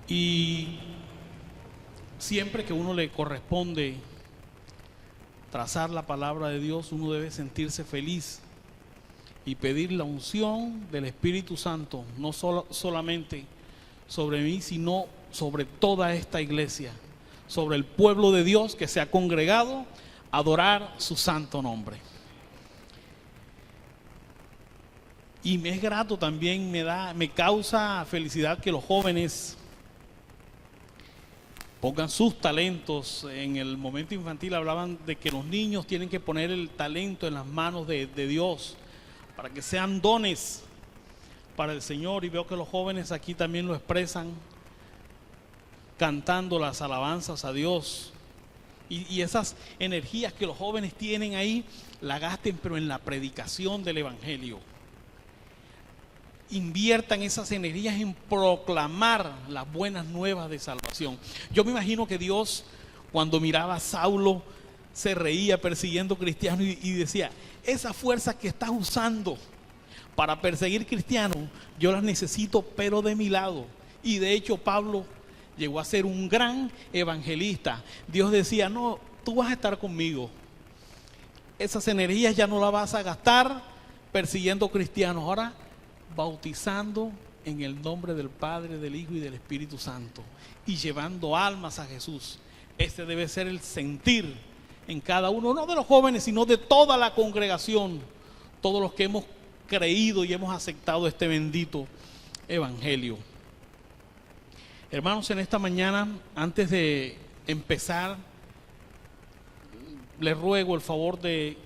Y siempre que uno le corresponde trazar la palabra de Dios, uno debe sentirse feliz y pedir la unción del Espíritu Santo, no solamente sobre mí, sino sobre toda esta iglesia, sobre el pueblo de Dios que se ha congregado a adorar su santo nombre. Y me es grato también, me causa felicidad que los jóvenes pongan sus talentos. En el momento infantil hablaban de que los niños tienen que poner el talento en las manos de Dios para que sean dones para el Señor, y veo que los jóvenes aquí también lo expresan cantando las alabanzas a Dios, y esas energías que los jóvenes tienen ahí la gasten pero en la predicación del Evangelio. Inviertan esas energías en proclamar las buenas nuevas de salvación. Yo me imagino que Dios, cuando miraba a Saulo, se reía persiguiendo cristianos y decía: esas fuerzas que estás usando para perseguir cristianos, yo las necesito pero de mi lado. Y de hecho Pablo llegó a ser un gran evangelista. Dios decía: no, tú vas a estar conmigo. Esas energías ya no las vas a gastar persiguiendo cristianos, ahora bautizando en el nombre del Padre, del Hijo y del Espíritu Santo, y llevando almas a Jesús. Este debe ser el sentir en cada uno, no de los jóvenes, sino de toda la congregación, todos los que hemos creído y hemos aceptado este bendito evangelio. Hermanos, en esta mañana, antes de empezar, les ruego el favor de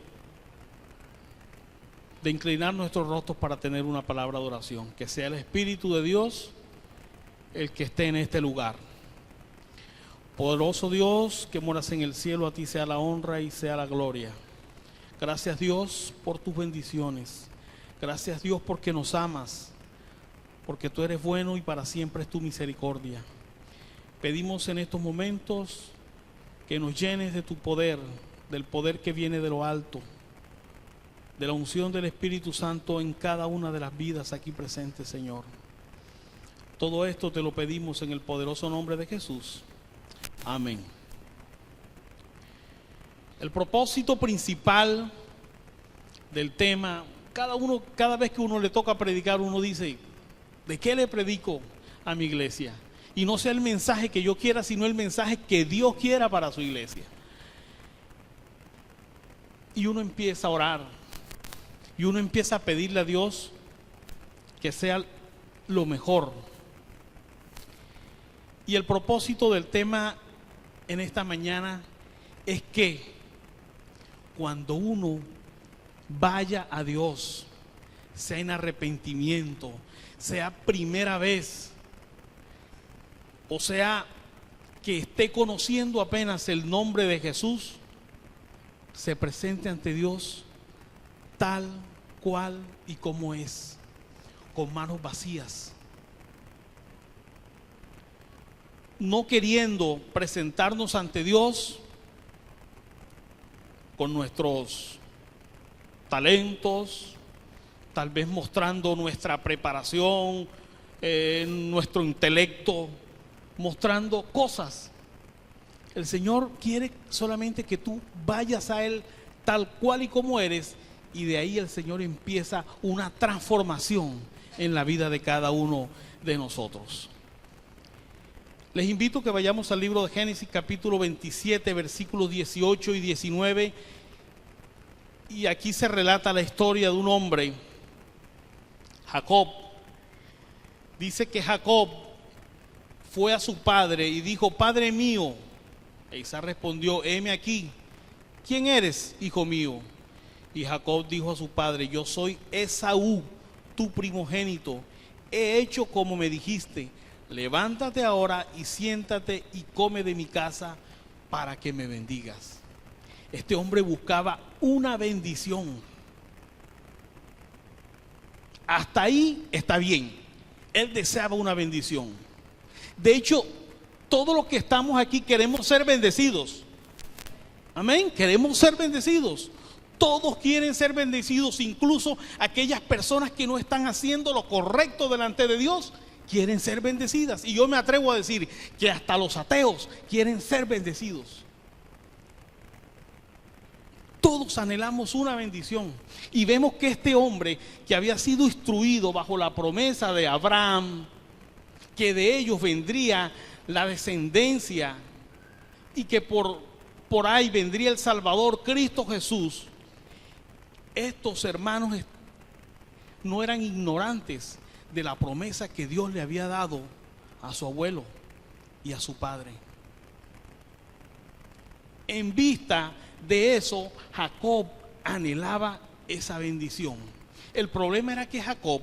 inclinar nuestros rostros para tener una palabra de oración. Que sea el Espíritu de Dios el que esté en este lugar. Poderoso Dios que moras en el cielo, a ti sea la honra y sea la gloria. Gracias, Dios, por tus bendiciones. Gracias, Dios, porque nos amas, porque tú eres bueno y para siempre es tu misericordia. Pedimos en estos momentos que nos llenes de tu poder, del poder que viene de lo alto, de la unción del Espíritu Santo en cada una de las vidas aquí presentes, Señor. Todo esto te lo pedimos en el poderoso nombre de Jesús. Amén. El propósito principal del tema, cada vez que uno le toca predicar, uno dice: ¿de qué le predico a mi iglesia? Y no sea el mensaje que yo quiera, sino el mensaje que Dios quiera para su iglesia. Y uno empieza a orar, y uno empieza a pedirle a Dios que sea lo mejor. Y el propósito del tema en esta mañana es que cuando uno vaya a Dios, sea en arrepentimiento, sea primera vez, o sea que esté conociendo apenas el nombre de Jesús, se presente ante Dios tal cual y como es, con manos vacías, no queriendo presentarnos ante Dios con nuestros talentos, tal vez mostrando nuestra preparación, nuestro intelecto, mostrando cosas. El Señor quiere solamente que tú vayas a Él tal cual y como eres, y de ahí el Señor empieza una transformación en la vida de cada uno de nosotros. Les invito a que vayamos al libro de Génesis capítulo 27, versículos 18 y 19. Y aquí se relata la historia de un hombre, Jacob. Dice que Jacob fue a su padre y dijo: Padre mío. E Isaac respondió: heme aquí. ¿Quién eres, hijo mío? Y Jacob dijo a su padre: yo soy Esaú, tu primogénito. He hecho como me dijiste. Levántate ahora y siéntate y come de mi casa para que me bendigas. Este hombre buscaba una bendición. Hasta ahí está bien. Él deseaba una bendición. De hecho, todos los que estamos aquí queremos ser bendecidos. Amén. Queremos ser bendecidos. Todos quieren ser bendecidos, incluso aquellas personas que no están haciendo lo correcto delante de Dios, quieren ser bendecidas. Y yo me atrevo a decir que hasta los ateos quieren ser bendecidos. Todos anhelamos una bendición. Y vemos que este hombre que había sido instruido bajo la promesa de Abraham, que de ellos vendría la descendencia y que por ahí vendría el Salvador, Cristo Jesús, estos hermanos no eran ignorantes de la promesa que Dios le había dado a su abuelo y a su padre. En vista de eso, Jacob anhelaba esa bendición. El problema era que Jacob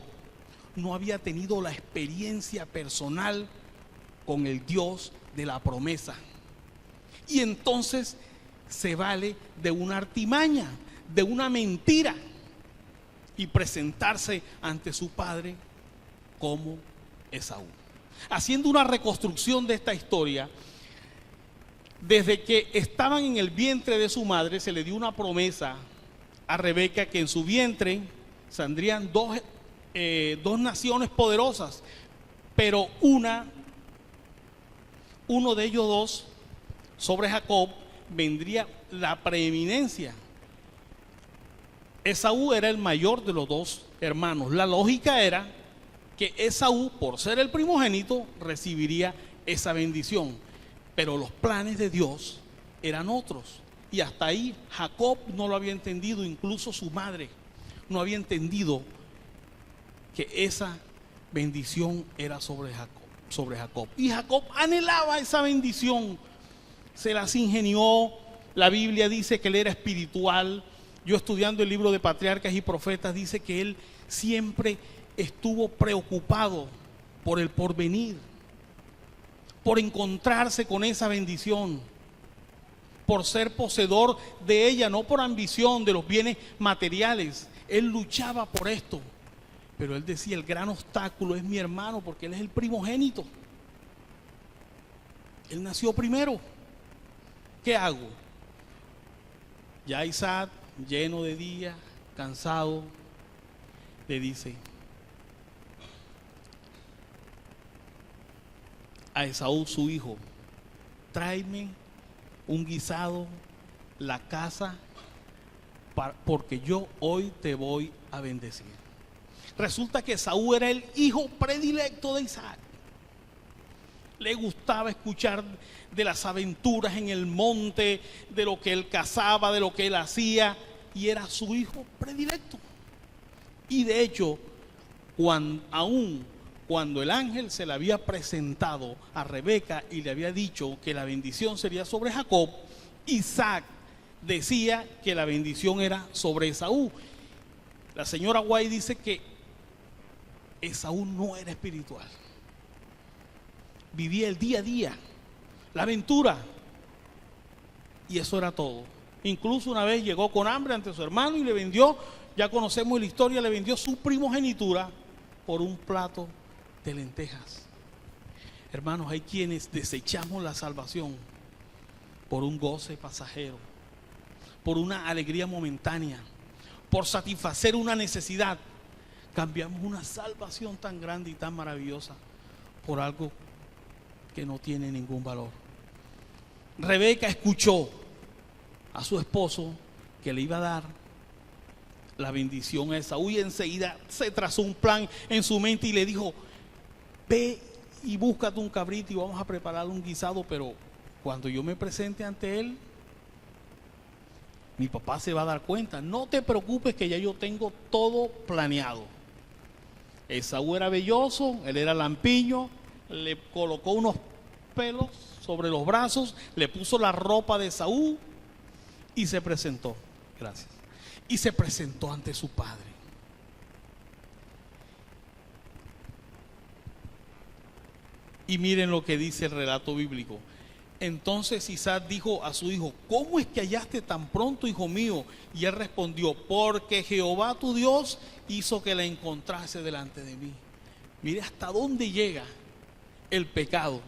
no había tenido la experiencia personal con el Dios de la promesa. Y entonces se vale de una artimaña, de una mentira, y presentarse ante su padre como Esaú. Haciendo una reconstrucción de esta historia, desde que estaban en el vientre de su madre, se le dio una promesa a Rebeca que en su vientre saldrían dos naciones poderosas, pero uno de ellos dos, sobre Jacob, vendría la preeminencia. Esaú era el mayor de los dos hermanos. La lógica era que Esaú, por ser el primogénito, recibiría esa bendición. Pero los planes de Dios eran otros. Y hasta ahí Jacob no lo había entendido, incluso su madre no había entendido que esa bendición era sobre Jacob. Y Jacob anhelaba esa bendición, se las ingenió. La Biblia dice que él era espiritual. Yo, estudiando el libro de Patriarcas y Profetas, dice que él siempre estuvo preocupado por el porvenir, por encontrarse con esa bendición, por ser poseedor de ella, no por ambición de los bienes materiales. Él luchaba por esto, pero él decía: el gran obstáculo es mi hermano, porque él es el primogénito, él nació primero. ¿Qué hago? Ya Isaac, lleno de día, cansado, le dice a Esaú, su hijo: tráeme un guisado, la casa, porque yo hoy te voy a bendecir. Resulta que Esaú era el hijo predilecto de Isaac. Le gustaba escuchar de las aventuras en el monte, de lo que él cazaba, de lo que él hacía, y era su hijo predilecto. Y de hecho, cuando el ángel se le había presentado a Rebeca y le había dicho que la bendición sería sobre Jacob, Isaac decía que la bendición era sobre Esaú. La señora White dice que Esaú no era espiritual, vivía el día a día, la aventura, y eso era todo. Incluso una vez llegó con hambre ante su hermano y le vendió, ya conocemos la historia, le vendió su primogenitura por un plato de lentejas. Hermanos, hay quienes desechamos la salvación por un goce pasajero, por una alegría momentánea, por satisfacer una necesidad. Cambiamos una salvación tan grande y tan maravillosa por algo que no tiene ningún valor. Rebeca escuchó a su esposo que le iba a dar la bendición a Esaú, y enseguida se trazó un plan en su mente y le dijo: ve y búscate un cabrito y vamos a preparar un guisado, pero cuando yo me presente ante él, mi papá se va a dar cuenta. No te preocupes, que ya yo tengo todo planeado. Esaú era velloso, él era lampiño, le colocó unos pelos sobre los brazos, le puso la ropa de Esaú y se presentó. Gracias. Y se presentó ante su padre. Y miren lo que dice el relato bíblico. Entonces Isaac dijo a su hijo: ¿cómo es que hallaste tan pronto, hijo mío? Y él respondió: porque Jehová tu Dios hizo que la encontrase delante de mí. Mire hasta dónde llega el pecado.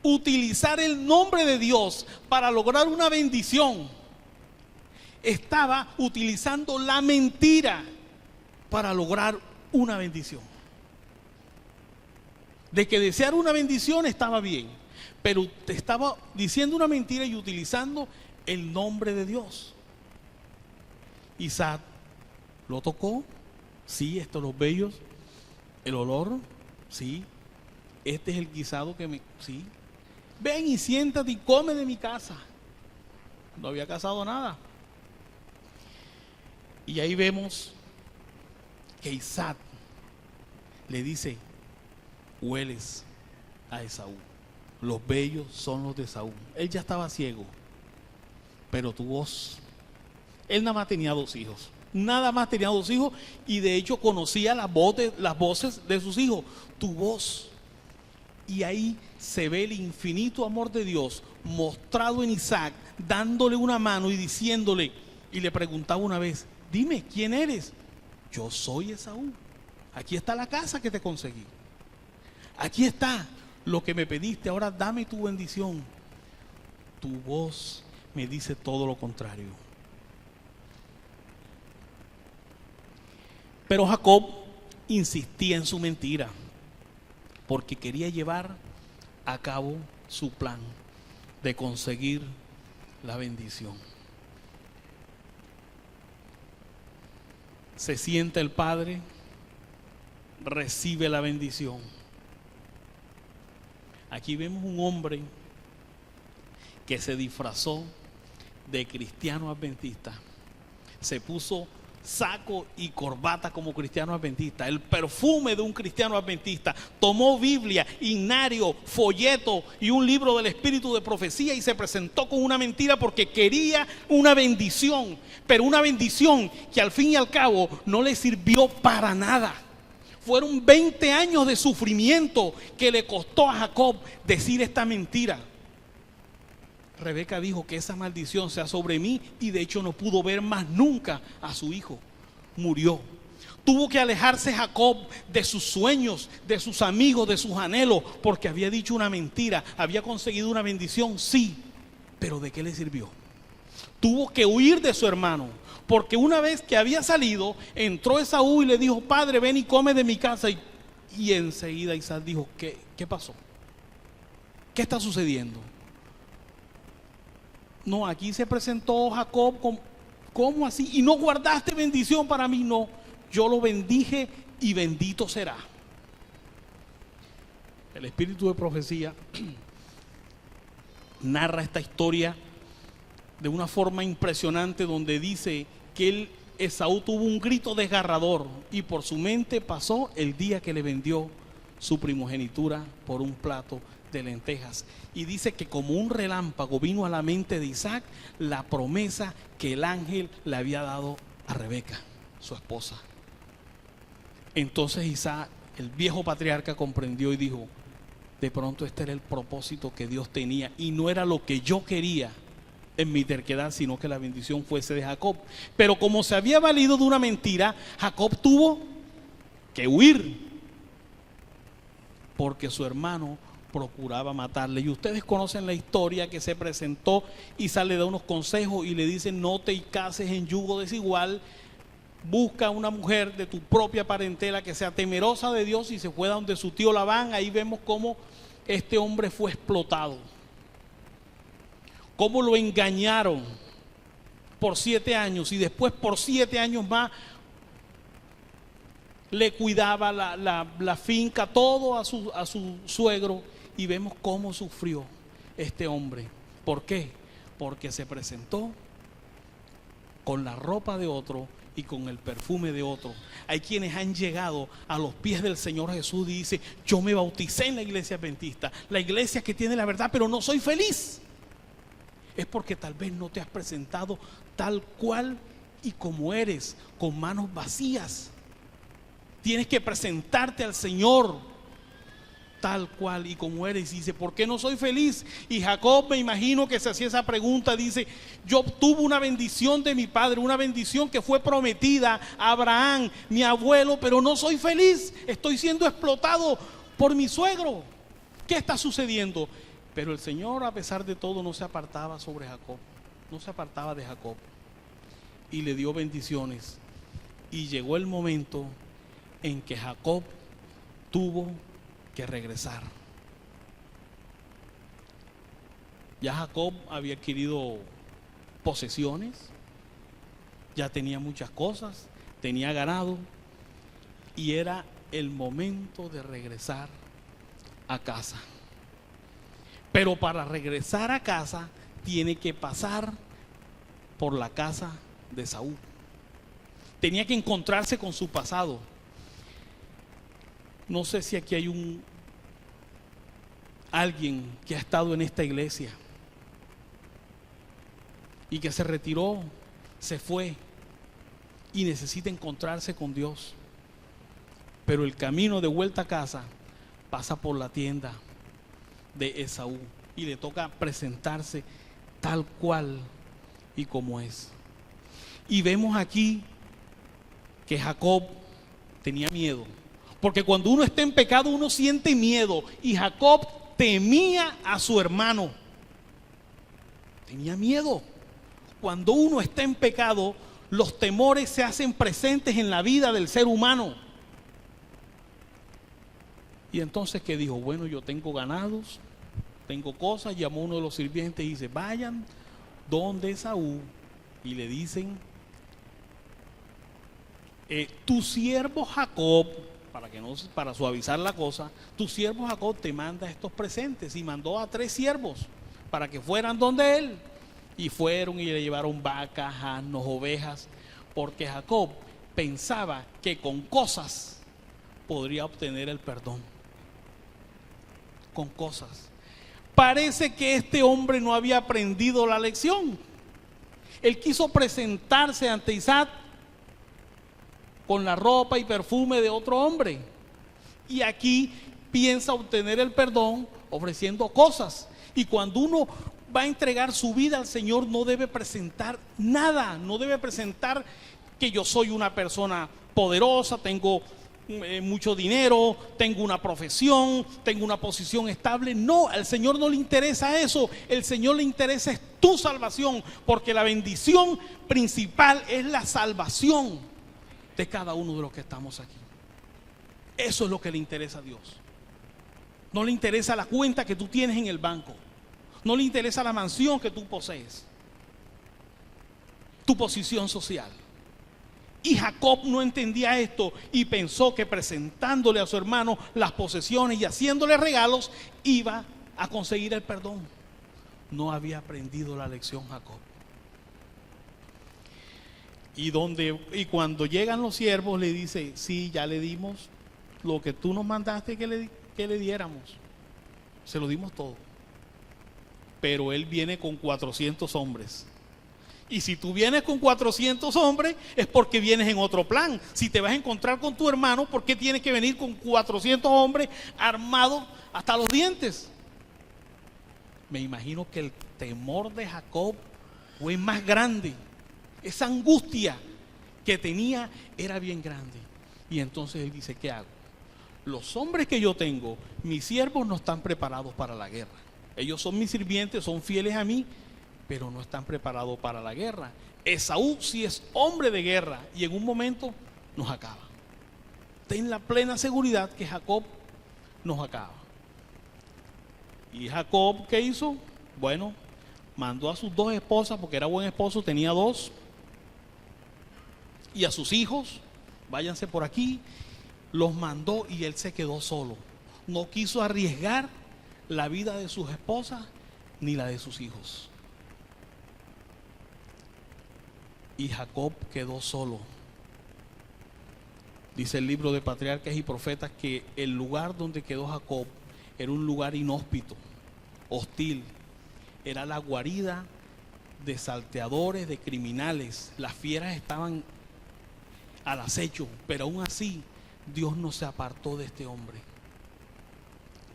Utilizar el nombre de Dios para lograr una bendición. Estaba utilizando la mentira para lograr una bendición. de que desear una bendición estaba bien, pero te estaba diciendo una mentira y utilizando el nombre de Dios. Isaac lo tocó, sí, estos los bellos, el olor, sí, este es el guisado que sí, ven y siéntate y come de mi casa. No había casado nada. Y ahí vemos que Isaac le dice, hueles a Esaú, los bellos son los de Esaú. Él ya estaba ciego, pero tu voz, él nada más tenía 2 hijos, nada más tenía 2 hijos, y de hecho conocía las voces de sus hijos, tu voz. Y ahí se ve el infinito amor de Dios mostrado en Isaac, dándole una mano y diciéndole, y le preguntaba una vez, dime, ¿quién eres? Yo soy Esaú. Aquí está la casa que te conseguí. Aquí está lo que me pediste, ahora dame tu bendición. Tu voz me dice todo lo contrario. Pero Jacob insistía en su mentira, porque quería llevar a cabo su plan de conseguir la bendición. Se sienta el padre, recibe la bendición. Aquí vemos un hombre que se disfrazó de cristiano adventista, se puso saco y corbata como cristiano adventista, el perfume de un cristiano adventista, tomó Biblia, himnario, folleto y un libro del espíritu de profecía y se presentó con una mentira porque quería una bendición, pero una bendición que al fin y al cabo no le sirvió para nada. Fueron 20 años de sufrimiento que le costó a Jacob decir esta mentira. Rebeca dijo que esa maldición sea sobre mí y de hecho no pudo ver más nunca a su hijo. Murió. Tuvo que alejarse Jacob de sus sueños, de sus amigos, de sus anhelos, porque había dicho una mentira, había conseguido una bendición, sí, pero ¿de qué le sirvió? Tuvo que huir de su hermano, porque una vez que había salido, entró Esaú y le dijo, padre, ven y come de mi casa. Y enseguida Isaac dijo, ¿qué pasó? ¿Qué está sucediendo? No, aquí se presentó Jacob, ¿cómo así? ¿Y no guardaste bendición para mí? No, yo lo bendije y bendito será. El espíritu de profecía narra esta historia de una forma impresionante, donde dice que Esaú tuvo un grito desgarrador y por su mente pasó el día que le vendió su primogenitura por un plato de lentejas. Y dice que como un relámpago vino a la mente de Isaac la promesa que el ángel le había dado a Rebeca, su esposa. Entonces Isaac, el viejo patriarca, comprendió y dijo, de pronto este era el propósito que Dios tenía y no era lo que yo quería en mi terquedad, sino que la bendición fuese de Jacob. Pero como se había valido de una mentira, Jacob tuvo que huir porque su hermano procuraba matarle. Y ustedes conocen la historia, que se presentó y le da unos consejos y le dice, no te cases en yugo desigual, busca una mujer de tu propia parentela que sea temerosa de Dios, y se fue a donde su tío Labán. Ahí vemos cómo este hombre fue explotado, cómo lo engañaron por 7 años y después por 7 años más le cuidaba la finca, todo a su suegro, y vemos cómo sufrió este hombre. ¿Por qué? Porque se presentó con la ropa de otro y con el perfume de otro. Hay quienes han llegado a los pies del Señor Jesús y dicen, yo me bauticé en la iglesia adventista, la iglesia que tiene la verdad, pero no soy feliz. Es porque tal vez no te has presentado tal cual y como eres, con manos vacías. Tienes que presentarte al Señor tal cual y como eres. Y dice, ¿por qué no soy feliz? Y Jacob, me imagino que se hacía esa pregunta. Dice, yo obtuve una bendición de mi padre, una bendición que fue prometida a Abraham, mi abuelo, pero no soy feliz. Estoy siendo explotado por mi suegro. ¿Qué está sucediendo? Pero el Señor, a pesar de todo, no se apartaba sobre Jacob, no se apartaba de Jacob, y le dio bendiciones. Y llegó el momento en que Jacob tuvo que regresar. Ya Jacob había adquirido posesiones, ya tenía muchas cosas, tenía ganado, y era el momento de regresar a casa. Pero para regresar a casa tiene que pasar por la casa de Saúl. Tenía que encontrarse con su pasado. No sé si aquí hay alguien que ha estado en esta iglesia y que se retiró, se fue y necesita encontrarse con Dios. Pero el camino de vuelta a casa pasa por la tienda de Esaú y le toca presentarse tal cual y como es. Y vemos aquí que Jacob tenía miedo, porque cuando uno está en pecado uno siente miedo, y Jacob temía a su hermano, tenía miedo. Cuando uno está en pecado, los temores se hacen presentes en la vida del ser humano. Y entonces, ¿qué dijo? Bueno, yo tengo ganados, tengo cosas. Llamó uno de los sirvientes y dice: vayan donde Esaú y le dicen: tu siervo Jacob, para suavizar la cosa, tu siervo Jacob te manda estos presentes. Y mandó a 3 siervos para que fueran donde él. Y fueron y le llevaron vacas, asnos, ovejas, porque Jacob pensaba que con cosas podría obtener el perdón. Con cosas. Parece que este hombre no había aprendido la lección. Él quiso presentarse ante Isaac con la ropa y perfume de otro hombre, y aquí piensa obtener el perdón ofreciendo cosas. Y cuando uno va a entregar su vida al Señor, no debe presentar nada, no debe presentar que yo soy una persona poderosa, tengo mucho dinero, tengo una profesión, tengo una posición estable. No, al Señor no le interesa eso. El Señor le interesa es tu salvación, porque la bendición principal es la salvación de cada uno de los que estamos aquí. Eso es lo que le interesa a Dios. No le interesa la cuenta que tú tienes en el banco, no le interesa la mansión que tú posees, tu posición social. Y Jacob no entendía esto y pensó que presentándole a su hermano las posesiones y haciéndole regalos iba a conseguir el perdón. No había aprendido la lección Jacob. Y cuando llegan los siervos le dice: sí, ya le dimos lo que tú nos mandaste que le diéramos, se lo dimos todo. Pero él viene con 400 hombres. Y si tú vienes con 400 hombres es porque vienes en otro plan. Si te vas a encontrar con tu hermano, ¿por qué tienes que venir con 400 hombres armados hasta los dientes? Me imagino que el temor de Jacob fue más grande. Esa angustia que tenía era bien grande. Y entonces él dice: ¿qué hago? Los hombres que yo tengo, mis siervos, no están preparados para la guerra. Ellos son mis sirvientes, son fieles a mí, pero no están preparados para la guerra. Esaú sí es hombre de guerra y en un momento nos acaba. Ten la plena seguridad que Jacob nos acaba. ¿Y Jacob qué hizo? Bueno, mandó a sus 2 esposas, porque era buen esposo, tenía 2, y a sus hijos: váyanse por aquí. Los mandó y él se quedó solo. No quiso arriesgar la vida de sus esposas ni la de sus hijos. Y Jacob quedó solo. Dice el libro de Patriarcas y Profetas que el lugar donde quedó Jacob era un lugar inhóspito, hostil. Era la guarida de salteadores, de criminales. Las fieras estaban al acecho, pero aún así Dios no se apartó de este hombre.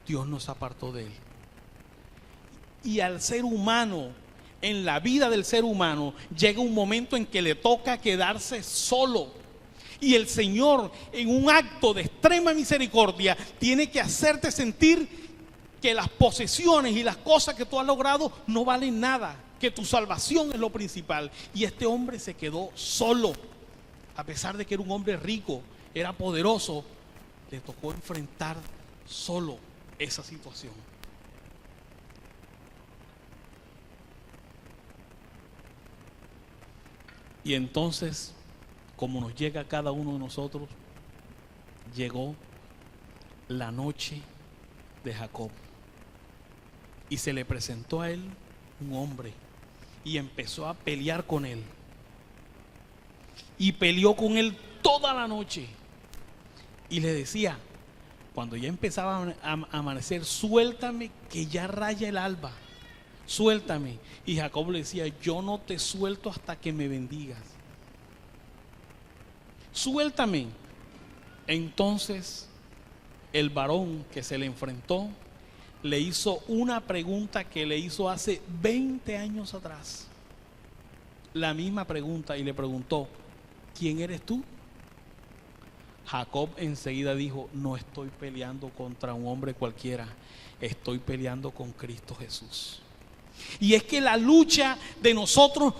Dios no se apartó de él. Y al ser humano, en la vida del ser humano, llega un momento en que le toca quedarse solo. Y el Señor, en un acto de extrema misericordia, tiene que hacerte sentir que las posesiones y las cosas que tú has logrado no valen nada, que tu salvación es lo principal. Y este hombre se quedó solo, a pesar de que era un hombre rico, era poderoso. Le tocó enfrentar solo esa situación. Y entonces, como nos llega a cada uno de nosotros, llegó la noche de Jacob y se le presentó a él un hombre y empezó a pelear con él, y peleó con él toda la noche y le decía, cuando ya empezaba a amanecer, suéltame que ya raya el alba, suéltame. Y Jacob le decía, yo no te suelto hasta que me bendigas, suéltame. Entonces el varón que se le enfrentó le hizo una pregunta que le hizo hace 20 años atrás, la misma pregunta, y le preguntó, ¿quién eres tú? Jacob enseguida dijo, no estoy peleando contra un hombre cualquiera, estoy peleando con Cristo Jesús. Y es que la lucha de nosotros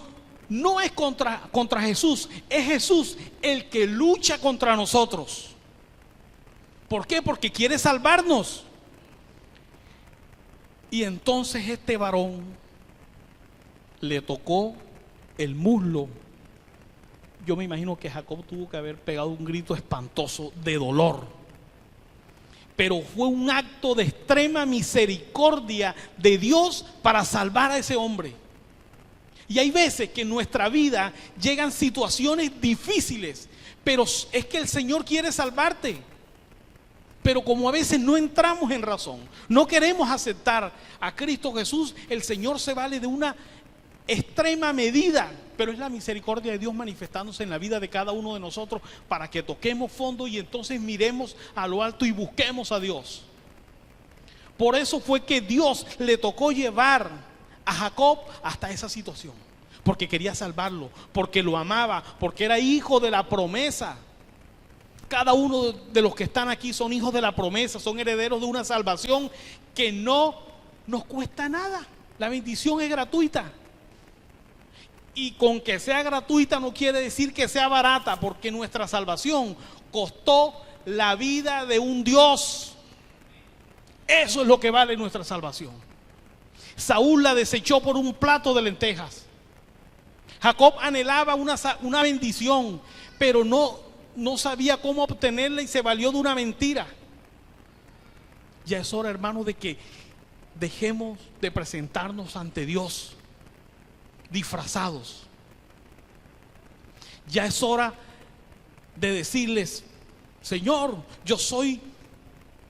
no es contra Jesús, es Jesús el que lucha contra nosotros. ¿Por qué? Porque quiere salvarnos. Y entonces este varón le tocó el muslo. Yo me imagino que Jacob tuvo que haber pegado un grito espantoso de dolor, pero fue un acto de extrema misericordia de Dios para salvar a ese hombre. Y hay veces que en nuestra vida llegan situaciones difíciles, pero es que el Señor quiere salvarte. Pero como a veces no entramos en razón, no queremos aceptar a Cristo Jesús, el Señor se vale de una extrema medida, pero es la misericordia de Dios manifestándose en la vida de cada uno de nosotros para que toquemos fondo y entonces miremos a lo alto y busquemos a Dios. Por eso fue que Dios le tocó llevar a Jacob hasta esa situación, porque quería salvarlo, porque lo amaba, porque era hijo de la promesa. Cada uno de los que están aquí son hijos de la promesa, son herederos de una salvación que no nos cuesta nada. La bendición es gratuita. Y con que sea gratuita no quiere decir que sea barata, porque nuestra salvación costó la vida de un Dios. Eso es lo que vale nuestra salvación. Saúl la desechó por un plato de lentejas. Jacob anhelaba una bendición, pero no sabía cómo obtenerla y se valió de una mentira. Ya es hora, hermano, de que dejemos de presentarnos ante Dios disfrazados. Ya es hora de decirles, Señor,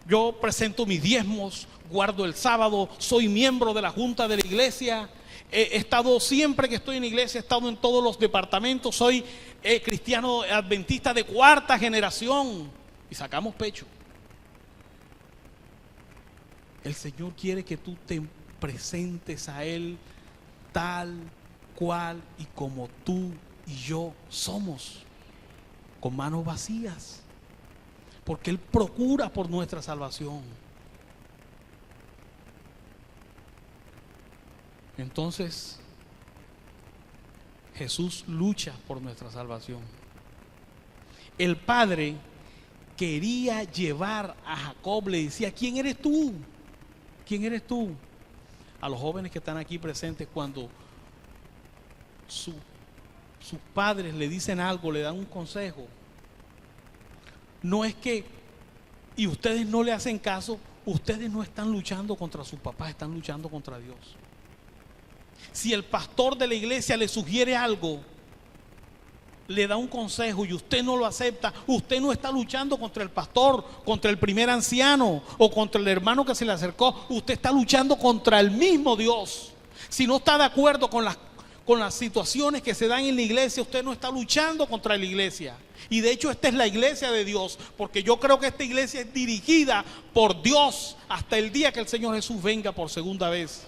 yo presento mis diezmos, guardo el sábado, soy miembro de la junta de la iglesia, he estado siempre que estoy en la iglesia, he estado en todos los departamentos, soy cristiano adventista de cuarta generación, y sacamos pecho. El Señor quiere que tú te presentes a Él tal cual y como tú y yo somos, con manos vacías, porque Él procura por nuestra salvación. Entonces Jesús lucha por nuestra salvación. El padre quería llevar a Jacob, le decía, ¿quién eres tú? ¿Quién eres tú? A los jóvenes que están aquí presentes, cuando sus padres le dicen algo, le dan un consejo, no es que, y ustedes no le hacen caso, ustedes no están luchando contra sus papás, están luchando contra Dios. Si el pastor de la iglesia le sugiere algo, le da un consejo y usted no lo acepta, usted no está luchando contra el pastor, contra el primer anciano o contra el hermano que se le acercó, usted está luchando contra el mismo Dios. Si no está de acuerdo con las situaciones que se dan en la iglesia, usted no está luchando contra la iglesia. Y de hecho esta es la iglesia de Dios, porque yo creo que esta iglesia es dirigida por Dios hasta el día que el Señor Jesús venga por segunda vez.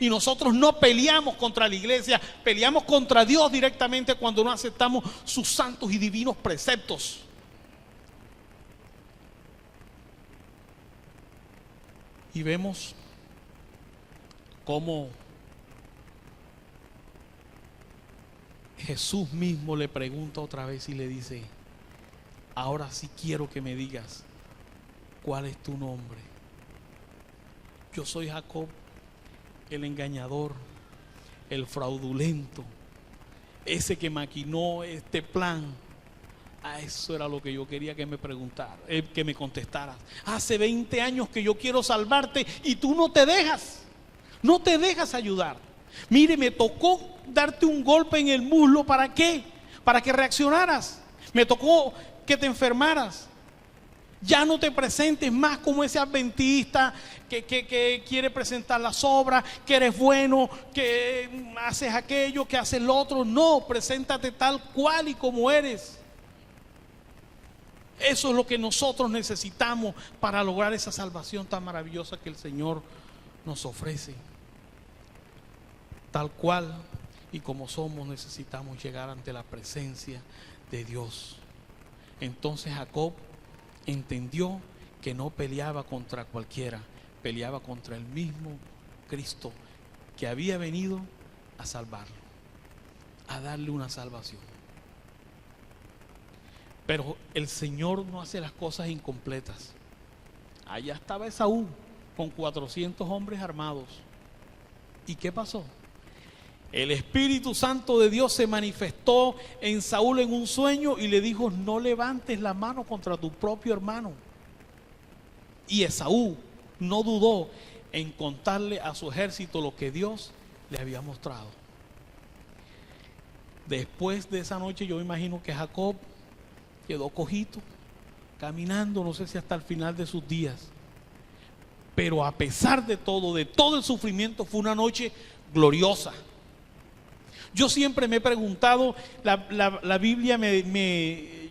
Y nosotros no peleamos contra la iglesia, peleamos contra Dios directamente cuando no aceptamos sus santos y divinos preceptos. Y vemos cómo Jesús mismo le pregunta otra vez y le dice, ahora sí quiero que me digas, ¿cuál es tu nombre? Yo soy Jacob, el engañador, el fraudulento, ese que maquinó este plan. A eso era lo que yo quería que me preguntaras, que me contestaras. Hace 20 años que yo quiero salvarte y tú no te dejas ayudar. Mire, me tocó darte un golpe en el muslo. ¿Para qué? Para que reaccionaras. Me tocó que te enfermaras. Ya no te presentes más como ese adventista que quiere presentar las obras, que eres bueno, que haces aquello, que haces lo otro. No, preséntate tal cual y como eres. Eso es lo que nosotros necesitamos para lograr esa salvación tan maravillosa que el Señor nos ofrece. Tal cual y como somos, necesitamos llegar ante la presencia de Dios. Entonces Jacob entendió que no peleaba contra cualquiera, peleaba contra el mismo Cristo que había venido a salvarlo, a darle una salvación. Pero el Señor no hace las cosas incompletas. Allá estaba Esaú con 400 hombres armados. ¿Y qué pasó? El Espíritu Santo de Dios se manifestó en Saúl en un sueño y le dijo: no levantes la mano contra tu propio hermano. Y Esaú no dudó en contarle a su ejército lo que Dios le había mostrado. Después de esa noche, yo me imagino que Jacob quedó cojito, caminando, no sé si hasta el final de sus días. Pero a pesar de todo el sufrimiento, fue una noche gloriosa. Yo siempre me he preguntado, la Biblia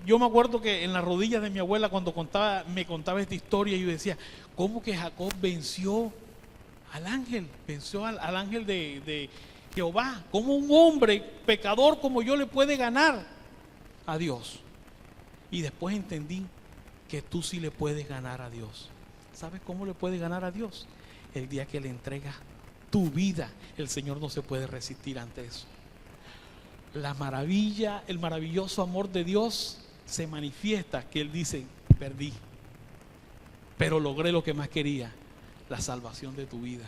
yo me acuerdo que en las rodillas de mi abuela cuando me contaba esta historia, yo decía: ¿cómo que Jacob venció al ángel? Venció al ángel de Jehová. ¿Cómo un hombre pecador como yo le puede ganar a Dios? Y después entendí que tú sí le puedes ganar a Dios. ¿Sabes cómo le puedes ganar a Dios? El día que le entregas tu vida. El Señor no se puede resistir ante eso. La maravilla, el maravilloso amor de Dios se manifiesta, que Él dice: perdí, pero logré lo que más quería, la salvación de tu vida.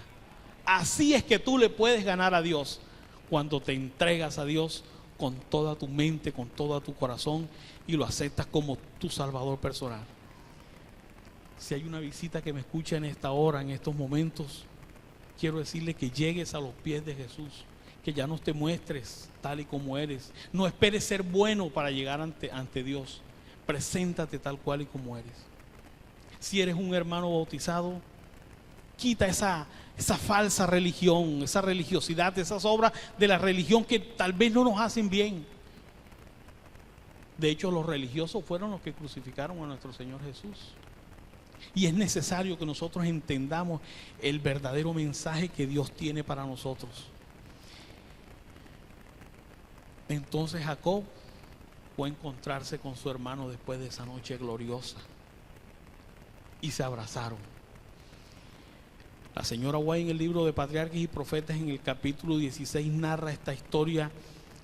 Así es que tú le puedes ganar a Dios, cuando te entregas a Dios con toda tu mente, con todo tu corazón, y lo aceptas como tu Salvador personal. Si hay una visita que me escucha en esta hora, en estos momentos, quiero decirle que llegues a los pies de Jesús, que ya no te muestres tal y como eres. No esperes ser bueno para llegar ante Dios. Preséntate tal cual y como eres. Si eres un hermano bautizado, quita esa falsa religión, esa religiosidad, esas obras de la religión que tal vez no nos hacen bien. De hecho, los religiosos fueron los que crucificaron a nuestro Señor Jesús. Y es necesario que nosotros entendamos el verdadero mensaje que Dios tiene para nosotros. Entonces Jacob fue a encontrarse con su hermano después de esa noche gloriosa y se abrazaron. La señora White, en el libro de Patriarcas y Profetas, en el capítulo 16, narra esta historia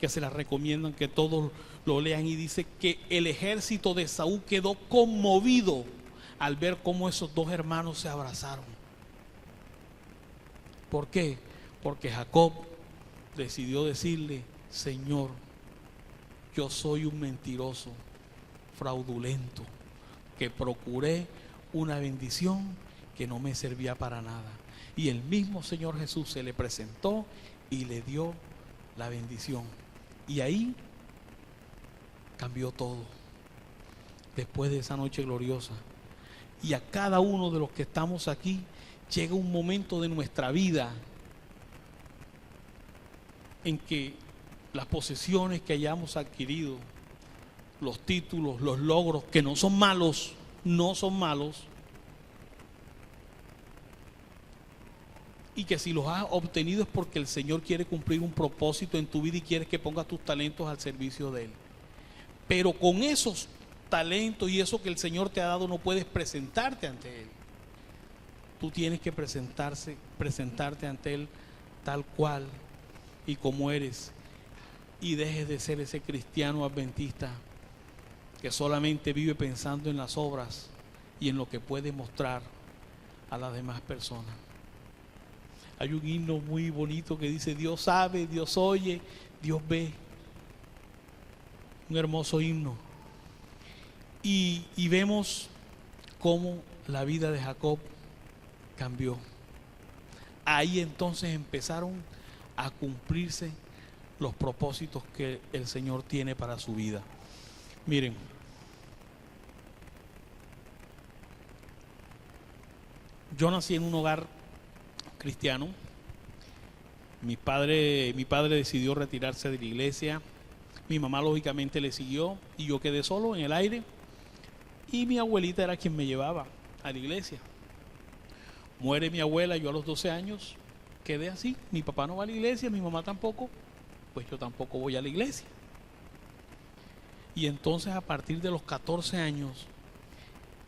que se la recomiendan que todos lo lean, y dice que el ejército de Saúl quedó conmovido al ver cómo esos dos hermanos se abrazaron. ¿Por qué? Porque Jacob decidió decirle: Señor, yo soy un mentiroso, fraudulento, que procuré una bendición que no me servía para nada. Y el mismo Señor Jesús se le presentó y le dio la bendición. Y ahí cambió todo. Después de esa noche gloriosa. Y a cada uno de los que estamos aquí llega un momento de nuestra vida en que las posesiones que hayamos adquirido, los títulos, los logros, que no son malos, y que si los has obtenido es porque el Señor quiere cumplir un propósito en tu vida y quiere que pongas tus talentos al servicio de Él. Pero con esos talentos y eso que el Señor te ha dado no puedes presentarte ante Él. Tú tienes que presentarte ante Él tal cual y como eres, y dejes de ser ese cristiano adventista que solamente vive pensando en las obras y en lo que puede mostrar a las demás personas. Hay un himno muy bonito que dice: Dios sabe, Dios oye, Dios ve. Un hermoso himno. Y vemos cómo la vida de Jacob cambió. Ahí entonces empezaron a cumplirse los propósitos que el Señor tiene para su vida. Miren, yo nací en un hogar cristiano. Mi padre decidió retirarse de la iglesia. Mi mamá lógicamente le siguió y yo quedé solo en el aire. Y mi abuelita era quien me llevaba a la iglesia. Muere mi abuela, yo a los 12 años quedé así. Mi papá no va a la iglesia, mi mamá tampoco, pues yo tampoco voy a la iglesia. Y entonces a partir de los 14 años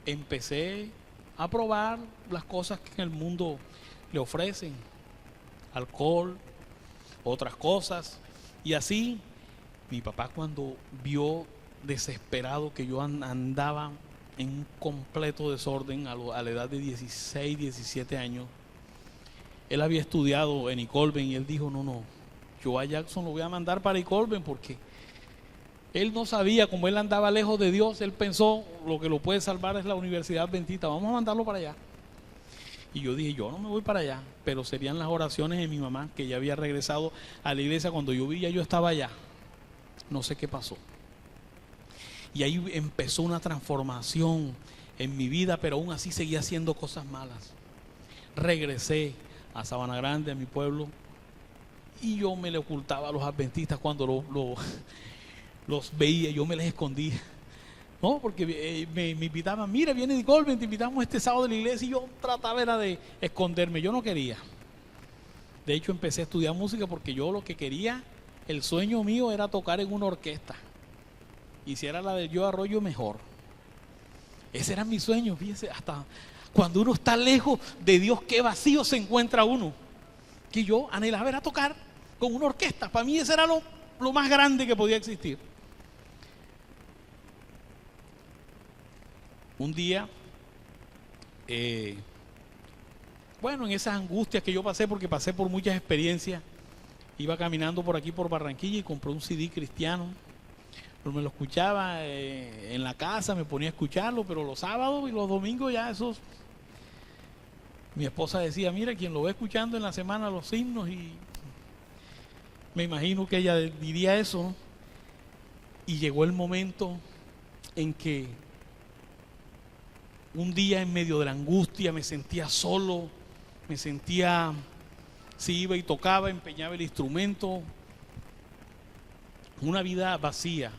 empecé a probar las cosas que en el mundo le ofrecen: alcohol, otras cosas. Y así mi papá, cuando vio desesperado que yo andaba en un completo desorden a la edad de 16, 17 años, él había estudiado en Icolben y él dijo: no, yo a Jackson lo voy a mandar para Icolben, porque él no sabía, como él andaba lejos de Dios, él pensó: lo que lo puede salvar es la Universidad Adventista, vamos a mandarlo para allá. Y yo dije: yo no me voy para allá, pero serían las oraciones de mi mamá, que ya había regresado a la iglesia. Cuando yo vi, ya yo estaba allá. No sé qué pasó. Y ahí empezó una transformación en mi vida, pero aún así seguía haciendo cosas malas. Regresé a Sabana Grande, a mi pueblo, y yo me le ocultaba a los adventistas cuando los veía. Yo me les escondía, ¿no? Porque me invitaban: mira, viene Nicole, te invitamos este sábado de la iglesia. Y yo trataba era de esconderme, yo no quería. De hecho, empecé a estudiar música porque yo lo que quería, el sueño mío era tocar en una orquesta. Y si era la de Joe Arroyo, mejor. Ese era mi sueño. Fíjense, hasta cuando uno está lejos de Dios, qué vacío se encuentra uno. Que yo anhelaba era tocar con una orquesta. Para mí ese era lo más grande que podía existir. Un día, bueno, en esas angustias que yo pasé, porque pasé por muchas experiencias, iba caminando por aquí por Barranquilla y compré un CD cristiano. Pero me lo escuchaba en la casa, me ponía a escucharlo, pero los sábados y los domingos ya esos. Mi esposa decía: mira, quien lo va escuchando en la semana los himnos, y me imagino que ella diría eso, ¿no? Y llegó el momento en que un día, en medio de la angustia, me sentía solo, me sentía, si iba y tocaba, empeñaba el instrumento, una vida vacía.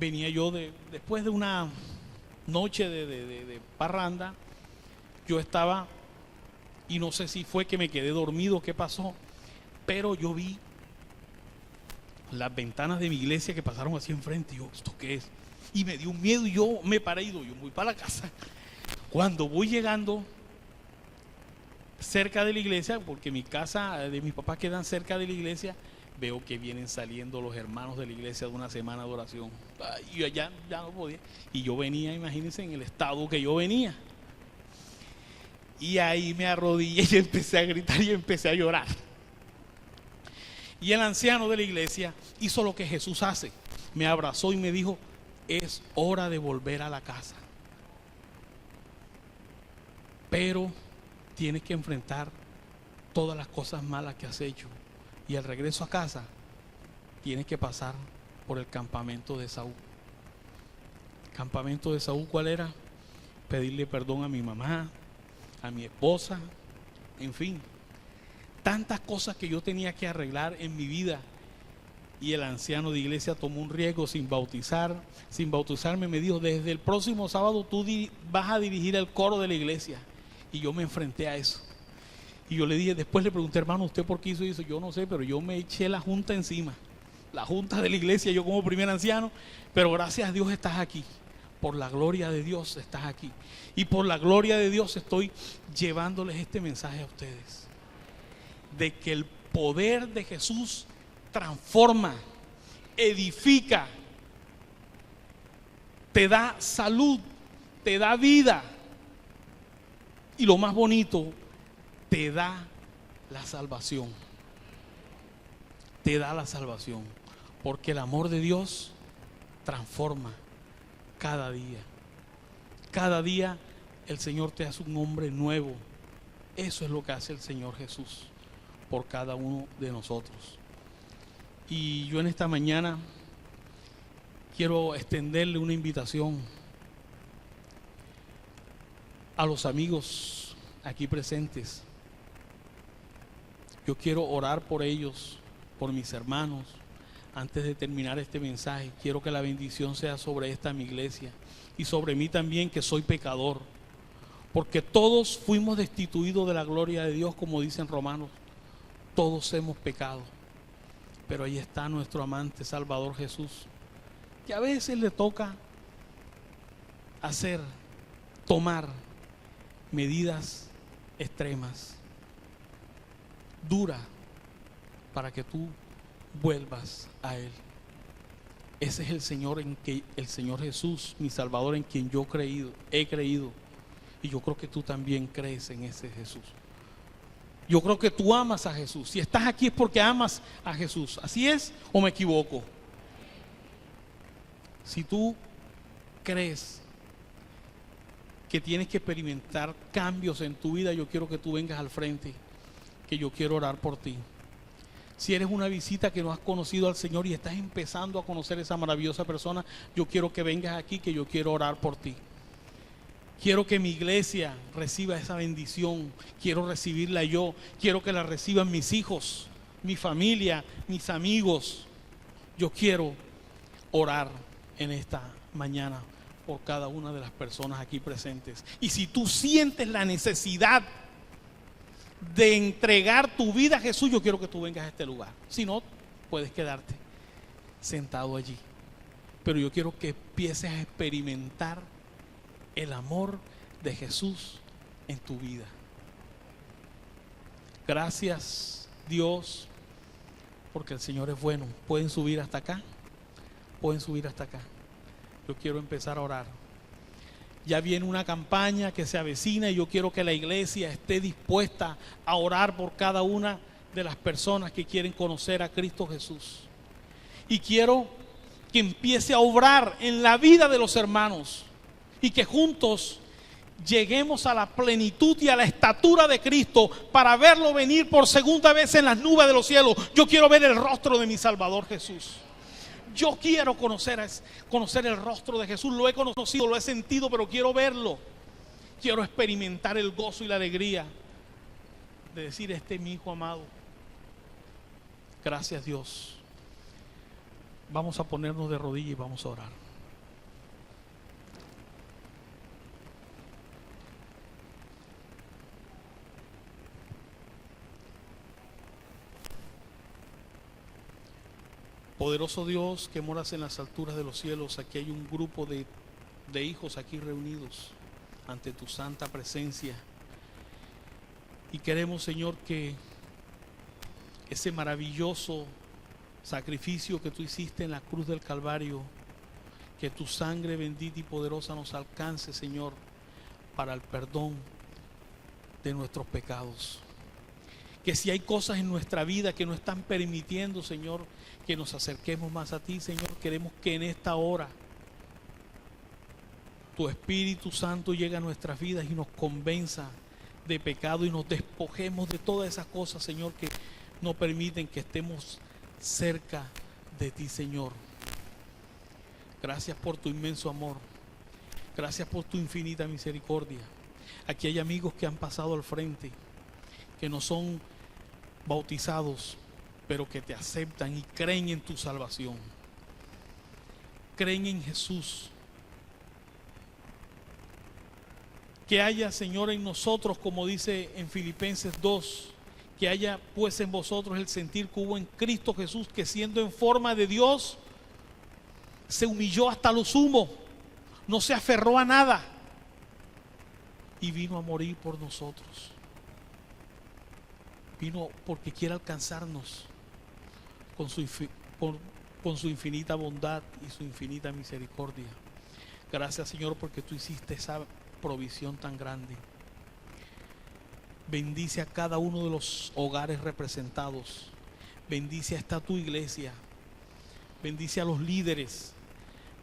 Venía yo después de una noche de parranda. Yo estaba, y no sé si fue que me quedé dormido, qué pasó, pero yo vi las ventanas de mi iglesia que pasaron así enfrente. Y yo: ¿esto qué es? Y me dio un miedo y yo me paré y yo voy para la casa. Cuando voy llegando cerca de la iglesia, porque mi casa de mis papás quedan cerca de la iglesia, veo que vienen saliendo los hermanos de la iglesia de una semana de oración. Y yo ya no podía. Y yo venía, imagínense, en el estado que yo venía. Y ahí me arrodillé y empecé a gritar y empecé a llorar. Y el anciano de la iglesia hizo lo que Jesús hace. Me abrazó y me dijo: es hora de volver a la casa, pero tienes que enfrentar todas las cosas malas que has hecho. Y al regreso a casa tienes que pasar por el campamento de Saúl. ¿El campamento de Saúl cuál era? Pedirle perdón a mi mamá, a mi esposa, en fin, tantas cosas que yo tenía que arreglar en mi vida. Y el anciano de iglesia tomó un riesgo sin bautizarme. Me dijo: desde el próximo sábado tú vas a dirigir el coro de la iglesia. Y yo me enfrenté a eso. Y yo le dije, después le pregunté: hermano, ¿usted por qué hizo eso? Yo no sé, pero yo me eché la junta encima. La junta de la iglesia, yo como primer anciano. Pero gracias a Dios estás aquí. Por la gloria de Dios estás aquí. Y por la gloria de Dios estoy llevándoles este mensaje a ustedes. De que el poder de Jesús transforma, edifica. te da salud, te da vida. Y lo más bonito, te da la salvación. Te da la salvación. Porque el amor de Dios transforma cada día. Cada día el Señor te hace un hombre nuevo. Eso es lo que hace el Señor Jesús por cada uno de nosotros. Y yo en esta mañana quiero extenderle una invitación a los amigos aquí presentes. Yo quiero orar por ellos, por mis hermanos. Antes de terminar este mensaje, quiero que la bendición sea sobre esta mi iglesia y sobre mí también, que soy pecador, porque todos fuimos destituidos de la gloria de Dios, como dicen Romanos. Todos hemos pecado, pero ahí está nuestro amante Salvador Jesús, que a veces le toca tomar medidas extremas, duras, para que tú vuelvas a Él. Ese es el Señor el Señor Jesús, mi Salvador, en quien yo he creído. Y yo creo que tú también crees en ese Jesús. Yo creo que tú amas a Jesús. Si estás aquí es porque amas a Jesús. ¿Así es o me equivoco? Si tú crees que tienes que experimentar cambios en tu vida, yo quiero que tú vengas al frente, que yo quiero orar por ti. Si eres una visita que no has conocido al Señor y estás empezando a conocer a esa maravillosa persona, yo quiero que vengas aquí, que yo quiero orar por ti. Quiero que mi iglesia reciba esa bendición. Quiero recibirla yo. Quiero que la reciban mis hijos, mi familia, mis amigos. Yo quiero orar en esta mañana por cada una de las personas aquí presentes. Y si tú sientes la necesidad de entregar tu vida a Jesús, yo quiero que tú vengas a este lugar. Si no, puedes quedarte sentado allí. Pero yo quiero que empieces a experimentar el amor de Jesús en tu vida. Gracias, Dios, porque el Señor es bueno. Pueden subir hasta acá. Pueden subir hasta acá. Yo quiero empezar a orar. Ya viene una campaña que se avecina y yo quiero que la iglesia esté dispuesta a orar por cada una de las personas que quieren conocer a Cristo Jesús. Y quiero que empiece a obrar en la vida de los hermanos y que juntos lleguemos a la plenitud y a la estatura de Cristo para verlo venir por segunda vez en las nubes de los cielos. Yo quiero ver el rostro de mi Salvador Jesús. Yo quiero conocer el rostro de Jesús. Lo he conocido, lo he sentido, pero quiero verlo. Quiero experimentar el gozo y la alegría de decir: este es mi Hijo amado. Gracias, Dios. Vamos a ponernos de rodillas y vamos a orar. Poderoso Dios que moras en las alturas de los cielos, aquí hay un grupo de hijos aquí reunidos ante tu santa presencia. Y queremos, Señor, que ese maravilloso sacrificio que tú hiciste en la cruz del Calvario, que tu sangre bendita y poderosa nos alcance, Señor, para el perdón de nuestros pecados. Que si hay cosas en nuestra vida que no están permitiendo, Señor, que nos acerquemos más a ti, Señor, queremos que en esta hora tu Espíritu Santo llegue a nuestras vidas y nos convenza de pecado y nos despojemos de todas esas cosas, Señor, que no permiten que estemos cerca de ti, Señor. Gracias por tu inmenso amor. Gracias por tu infinita misericordia. Aquí hay amigos que han pasado al frente, que no son bautizados, pero que te aceptan y creen en tu salvación. Creen en Jesús. Que haya, Señor, en nosotros, como dice en Filipenses 2, que haya pues en vosotros el sentir que hubo en Cristo Jesús, que siendo en forma de Dios, se humilló hasta lo sumo, no se aferró a nada y vino a morir por nosotros. Vino porque quiere alcanzarnos con su infinita bondad y su infinita misericordia. Gracias, Señor, porque tú hiciste esa provisión tan grande. Bendice a cada uno de los hogares representados. Bendice a esta tu iglesia. Bendice a los líderes.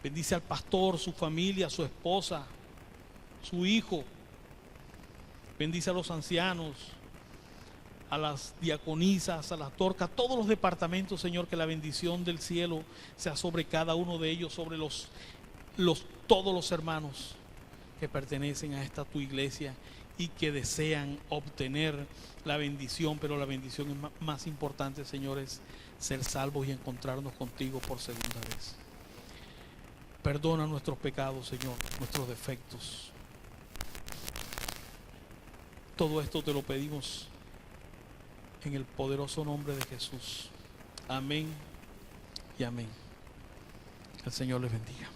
Bendice al pastor, su familia, su esposa, su hijo. Bendice a los ancianos, a las diaconisas, a las torcas, todos los departamentos, Señor, que la bendición del cielo sea sobre cada uno de ellos, sobre todos los hermanos que pertenecen a esta tu iglesia y que desean obtener la bendición, pero la bendición es más importante, Señor, es ser salvos y encontrarnos contigo por segunda vez. Perdona nuestros pecados, Señor, nuestros defectos. Todo esto te lo pedimos en el poderoso nombre de Jesús. Amén y amén. El Señor les bendiga.